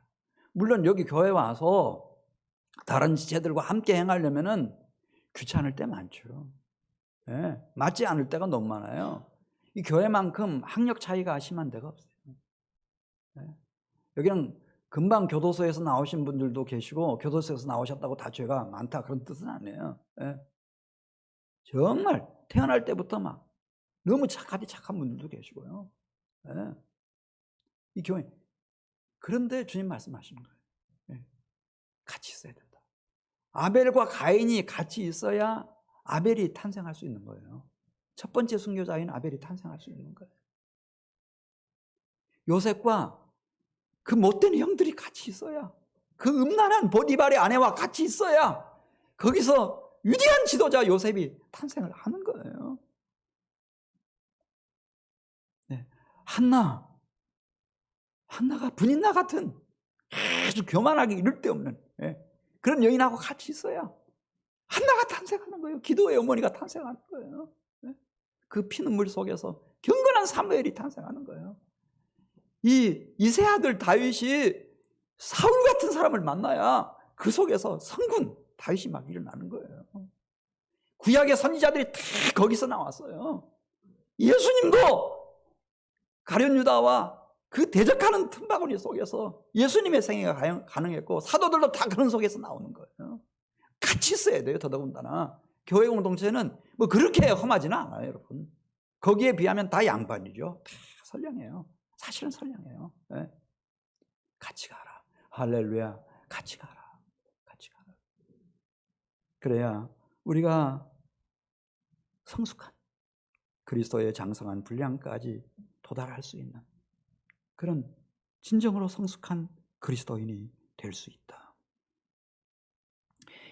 물론 여기 교회 와서 다른 지체들과 함께 행하려면은 귀찮을 때 많죠. 맞지 않을 때가 너무 많아요. 이 교회만큼 학력 차이가 심한 데가 없어요. 여기는 금방 교도소에서 나오신 분들도 계시고 교도소에서 나오셨다고 다 죄가 많다 그런 뜻은 아니에요. 정말 태어날 때부터 막 너무 착한 분들도 계시고요. 이 교회 그런데 주님 말씀하시는 거예요. 같이 있어야 된다. 아벨과 가인이 같이 있어야 아벨이 탄생할 수 있는 거예요. 첫 번째 순교자인 아벨이 탄생할 수 있는 거예요. 요셉과 그 못된 형들이 같이 있어야, 그 음란한 보디발의 아내와 같이 있어야 거기서 위대한 지도자 요셉이 탄생을 하는 거예요. 한나가 분인나 같은 아주 교만하기 이를 데 없는 그런 여인하고 같이 있어야 한나가 탄생하는 거예요. 기도의 어머니가 탄생하는 거예요. 그 피눈물 속에서 경건한 사무엘이 탄생하는 거예요. 이세 아들 다윗이 사울 같은 사람을 만나야 그 속에서 성군 다윗이 막 일어나는 거예요. 구약의 선지자들이 다 거기서 나왔어요. 예수님도 가룟 유다와 그 대적하는 틈바구니 속에서 예수님의 생애가 가능했고 사도들도 다 그런 속에서 나오는 거예요. 같이 있어야 돼요. 더더군다나 교회 공동체는 뭐 그렇게 험하지는 않아요, 여러분. 거기에 비하면 다 양반이죠. 다 선량해요. 사실은 선량해요. 네. 같이 가라. 할렐루야. 같이 가라. 같이 가라. 그래야 우리가 성숙한 그리스도의 장성한 분량까지 도달할 수 있는 그런 진정으로 성숙한 그리스도인이 될 수 있다.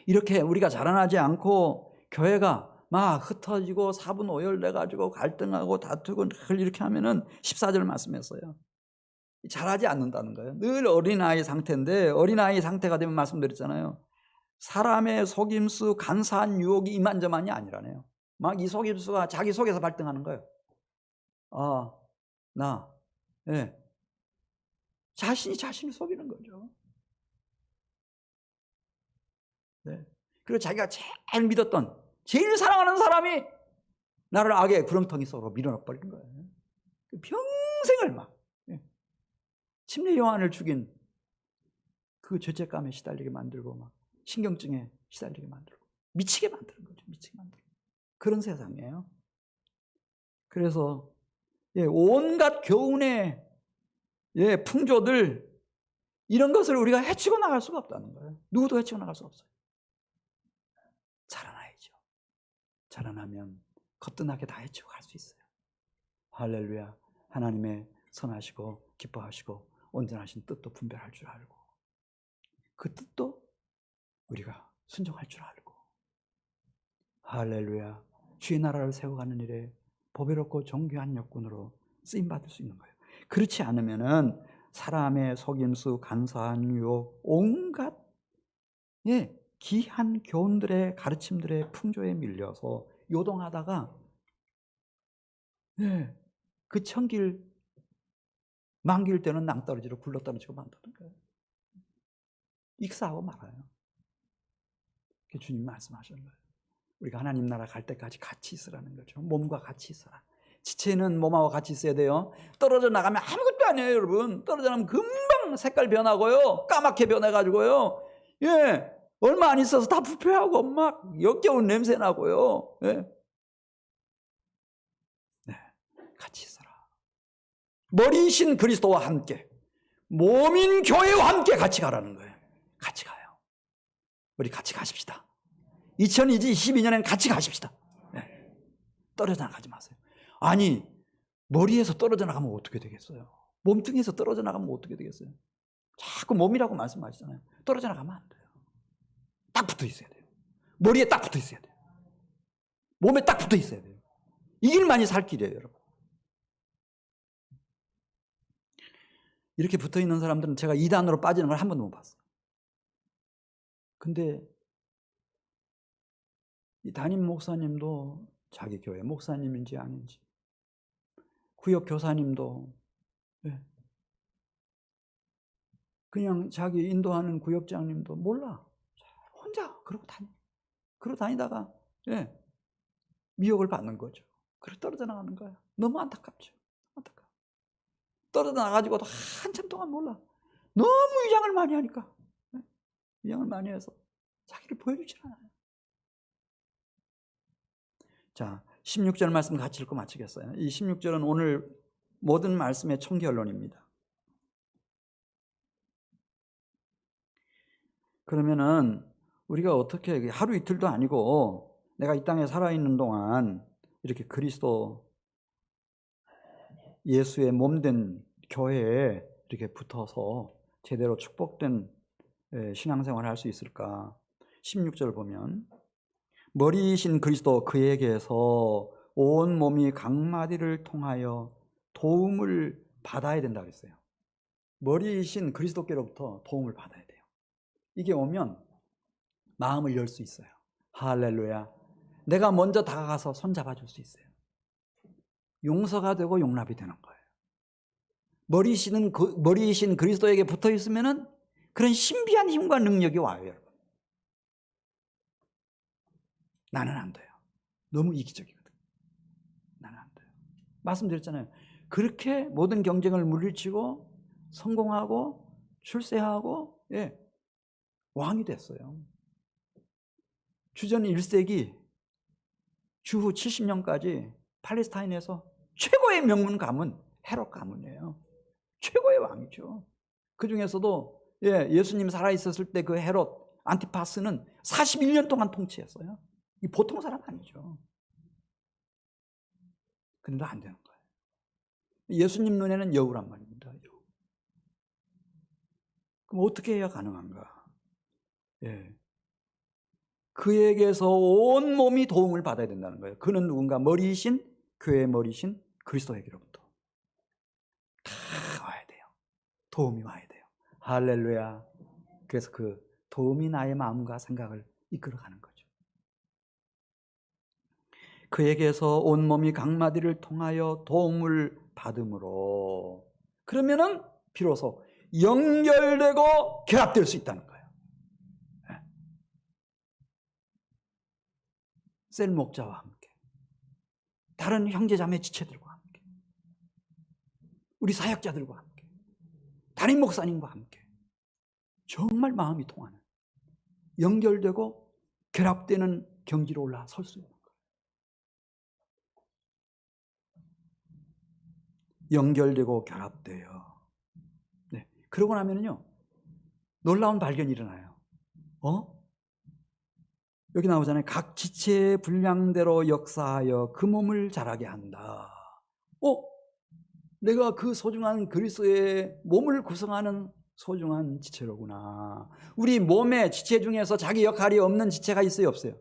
이렇게 우리가 자라나지 않고 교회가 막 흩어지고 사분오열돼가지고 갈등하고 다투고 늘 이렇게 하면은 14절 말씀했어요. 자라지 않는다는 거예요. 늘 어린아이 상태인데 어린아이 상태가 되면 말씀드렸잖아요. 사람의 속임수, 간사한 유혹이 이만저만이 아니라네요. 막 이 속임수가 자기 속에서 발등하는 거예요. 예. 자신이 자신을 속이는 거죠. 네. 그리고 자기가 제일 믿었던, 제일 사랑하는 사람이 나를 악의 구렁텅이 속으로 밀어넣어 버리는 거예요. 평생을 막 침례 요한을 죽인 그 죄책감에 시달리게 만들고 막 신경증에 시달리게 만들고 미치게 만드는 거죠. 미치게 만들고 그런 세상이에요. 그래서 온갖 교훈의 풍조들 이런 것을 우리가 헤치고 나갈 수가 없다는 거예요. 누구도 헤치고 나갈 수 없어요. 자라나야죠. 자라나면 거뜬하게 다 헤치고 갈 수 있어요. 할렐루야. 하나님의 선하시고 기뻐하시고 온전하신 뜻도 분별할 줄 알고 그 뜻도 우리가 순종할 줄 알고 할렐루야. 주의 나라를 세워가는 일에 보배롭고 정교한 역군으로 쓰임받을 수 있는 거예요. 그렇지 않으면은 사람의 속임수, 간사한 유혹, 온갖 귀한 교훈들의 가르침들의 풍조에 밀려서 요동하다가 그 천길 만길 때는 낭떠러지로 굴러떨어지고 만드는 거예요. 익사하고 말아요. 주님 말씀하시는 거예요. 우리가 하나님 나라 갈 때까지 같이 있으라는 거죠. 몸과 같이 있어라. 지체는 몸하고 같이 있어야 돼요. 떨어져 나가면 아무것도 아니에요, 여러분. 떨어져 나가면 금방 색깔 변하고요. 까맣게 변해가지고요. 얼마 안 있어서 다 부패하고 막 역겨운 냄새 나고요. 같이 있어라. 머리이신 그리스도와 함께, 몸인 교회와 함께 같이 가라는 거예요. 같이 가요. 우리 같이 가십시다. 2022년엔 같이 가십시다. 떨어져 나가지 마세요. 아니, 머리에서 떨어져 나가면 어떻게 되겠어요? 몸뚱이에서 떨어져 나가면 어떻게 되겠어요? 자꾸 몸이라고 말씀하시잖아요. 떨어져 나가면 안 돼요. 딱 붙어 있어야 돼요. 머리에 딱 붙어 있어야 돼요. 몸에 딱 붙어 있어야 돼요. 이 길만이 살 길이에요, 여러분. 이렇게 붙어 있는 사람들은 제가 이단으로 빠지는 걸 한 번도 못 봤어요. 근데 이 담임 목사님도 자기 교회 목사님인지 아닌지, 구역 교사님도 그냥 자기 인도하는 구역장님도 몰라. 혼자 그러고 다니다가 미혹을 받는 거죠. 그래 떨어져 나가는 거야. 너무 안타깝죠. 안타까워. 떨어져 나가지고도 한참 동안 몰라. 너무 위장을 많이 하니까. 위장을 많이 해서 자기를 보여주질 않아요. 자, 16절 말씀 같이 읽고 마치겠어요. 이 16절은 오늘 모든 말씀의 총결론입니다. 그러면은 우리가 어떻게 하루 이틀도 아니고 내가 이 땅에 살아있는 동안 이렇게 그리스도 예수의 몸된 교회에 이렇게 붙어서 제대로 축복된 신앙생활을 할 수 있을까? 16절 보면 머리이신 그리스도 그에게서 온 몸이 각마디를 통하여 도움을 받아야 된다 그랬어요. 머리이신 그리스도께로부터 도움을 받아야 돼요. 이게 오면 마음을 열 수 있어요. 할렐루야. 내가 먼저 다가가서 손잡아 줄 수 있어요. 용서가 되고 용납이 되는 거예요. 머리이신 그리스도에게 붙어 있으면은 그런 신비한 힘과 능력이 와요, 여러분. 나는 안 돼요. 너무 이기적이거든. 나는 안 돼요. 말씀드렸잖아요. 그렇게 모든 경쟁을 물리치고 성공하고 출세하고 왕이 됐어요. 주전 1세기 주후 70년까지 팔레스타인에서 최고의 명문 가문 헤롯 가문이에요. 최고의 왕이죠. 그 중에서도 예수님 살아있었을 때 그 헤롯 안티파스는 41년 동안 통치했어요. 이 보통 사람 아니죠. 근데 안 되는 거예요. 예수님 눈에는 여우란 말입니다. 여우. 그럼 어떻게 해야 가능한가? 그에게서 온 몸이 도움을 받아야 된다는 거예요. 그는 누군가? 머리이신, 교회의 머리이신 그리스도에게로부터 다 와야 돼요. 도움이 와야 돼요. 할렐루야. 그래서 그 도움이 나의 마음과 생각을 이끌어가는 거죠. 그에게서 온몸이 각마디를 통하여 도움을 받음으로, 그러면은 비로소 연결되고 결합될 수 있다는 거예요. 셀 목자와 함께, 다른 형제자매 지체들과 함께, 우리 사역자들과 함께, 담임 목사님과 함께 정말 마음이 통하는, 연결되고 결합되는 경지로 올라설 수 있는 거예요. 연결되고 결합돼요. 그러고 나면요 놀라운 발견이 일어나요. 여기 나오잖아요. 각 지체의 분량대로 역사하여 그 몸을 자라게 한다. 내가 그 소중한 그리스도의 몸을 구성하는 소중한 지체로구나. 우리 몸의 지체 중에서 자기 역할이 없는 지체가 있어요, 없어요?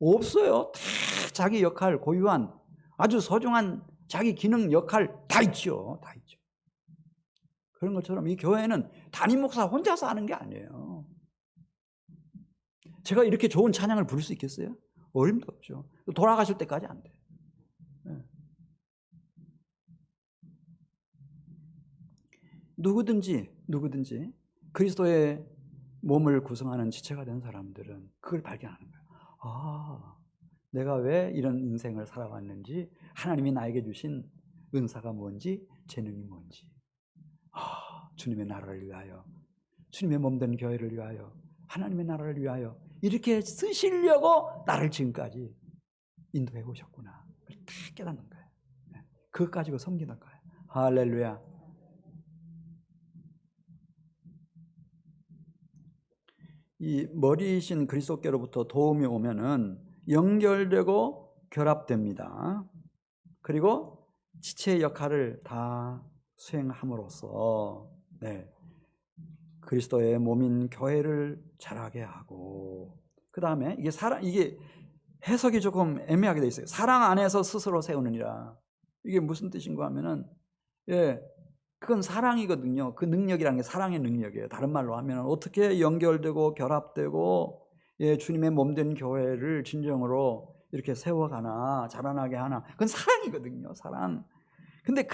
없어요. 다 자기 역할, 고유한 아주 소중한 자기 기능, 역할 다 있죠. 다 있죠. 그런 것처럼 이 교회는 담임 목사 혼자서 하는 게 아니에요. 제가 이렇게 좋은 찬양을 부를 수 있겠어요? 어림도 없죠. 돌아가실 때까지 안 돼요. 누구든지 그리스도의 몸을 구성하는 지체가 된 사람들은 그걸 발견하는 거예요. 내가 왜 이런 인생을 살아왔는지, 하나님이 나에게 주신 은사가 뭔지, 재능이 뭔지, 주님의 나라를 위하여, 주님의 몸된 교회를 위하여, 하나님의 나라를 위하여 이렇게 쓰시려고 나를 지금까지 인도해 오셨구나. 그걸 다 깨닫는 거예요. 그것 가지고 섬기는 거예요. 할렐루야. 이 머리이신 그리스도께로부터 도움이 오면은 연결되고 결합됩니다. 그리고 지체의 역할을 다 수행함으로써 그리스도의 몸인 교회를 자라게 하고, 그 다음에 이게 해석이 조금 애매하게 돼 있어요. 사랑 안에서 스스로 세우느니라. 이게 무슨 뜻인가 하면은 그건 사랑이거든요. 그 능력이라는 게 사랑의 능력이에요. 다른 말로 하면 어떻게 연결되고 결합되고 주님의 몸된 교회를 진정으로 이렇게 세워가나, 자라나게 하나, 그건 사랑이거든요. 사랑. 근데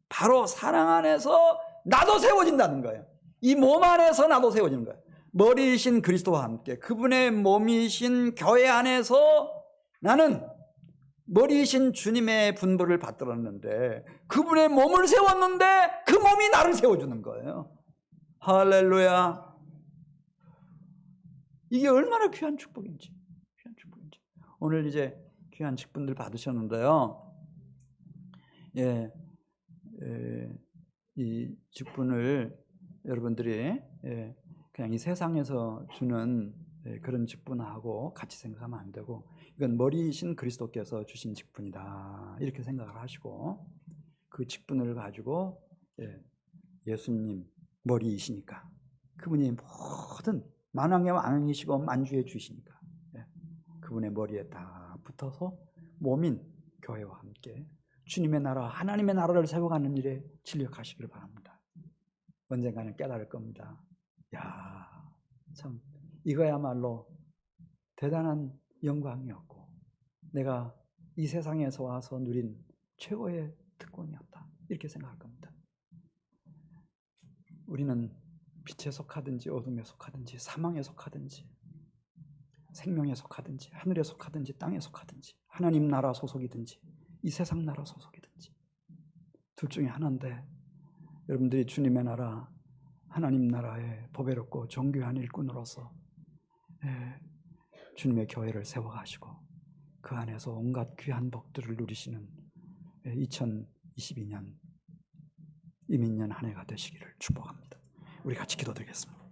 바로 사랑 안에서 나도 세워진다는 거예요. 이 몸 안에서 나도 세워지는 거예요. 머리이신 그리스도와 함께 그분의 몸이신 교회 안에서 나는 머리이신 주님의 분부를 받들었는데, 그분의 몸을 세웠는데 그 몸이 나를 세워주는 거예요. 할렐루야. 이게 얼마나 귀한 축복인지. 오늘 이제 귀한 직분들 받으셨는데요. 이 직분을 여러분들이 그냥 이 세상에서 주는 그런 직분하고 같이 생각하면 안 되고, 이건 머리이신 그리스도께서 주신 직분이다 이렇게 생각을 하시고, 그 직분을 가지고 예수님 머리이시니까, 그분이 모든 만왕의 왕이시고 만주의 주시니까 그분의 머리에 다 붙어서 몸인 교회와 함께 주님의 나라, 하나님의 나라를 세워가는 일에 진력하시기를 바랍니다. 언젠가는 깨달을 겁니다. 참 이거야말로 대단한 영광이었고, 내가 이 세상에서 와서 누린 최고의 특권이었다 이렇게 생각할 겁니다. 우리는 빛에 속하든지 어둠에 속하든지 사망에 속하든지 생명에 속하든지 하늘에 속하든지 땅에 속하든지 하나님 나라 소속이든지 이 세상 나라 소속이든지 둘 중에 하나인데 여러분들이 주님의 나라, 하나님 나라의 보배롭고 정교한 일꾼으로서 주님의 교회를 세워가시고 그 안에서 온갖 귀한 복들을 누리시는 2022년 이민년 한 해가 되시기를 축복합니다. 우리 같이 기도드리겠습니다.